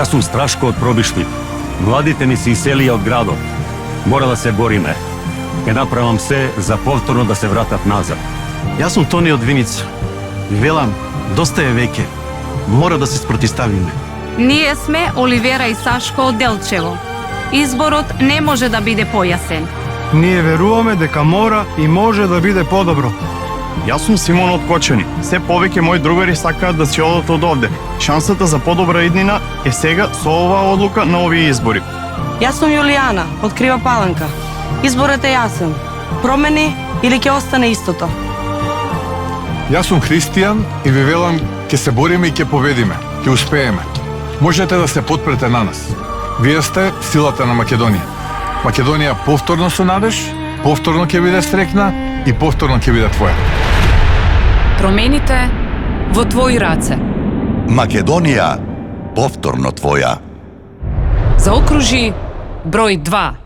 Јас сум Страшко од Пробишти. Младите ми се иселија од градот. Мора да се бориме. Ке направам се за повторно да се вратат назад. Јас сум Тони од Виница. Велам, доста е веќе. Мора да се спротиставиме. Ние сме Оливера и Сашко од Делчево. Изборот не може да биде појасен. Ние веруваме дека мора и може да биде подобро. Јас сум Симон од Кочани. Се повеќе мои другари сакаат да си одат од овде. Шансата за подобра иднина е сега со оваа одлука на овие избори. Јас сум Јулијана од Крива Паланка. Изборот е јасен. Промени или ќе остане истото? Јас сум Христијан и ви велам, ќе се бориме и ќе победиме. Ќе успееме. Можете да се потпрете на нас. Вие сте силата на Македонија. Македонија повторно со надеж, повторно ќе биде стрекна и повторно ќе биде твоја. Промените во твои раце. Македонија повторно твоја. Заокружи број 2.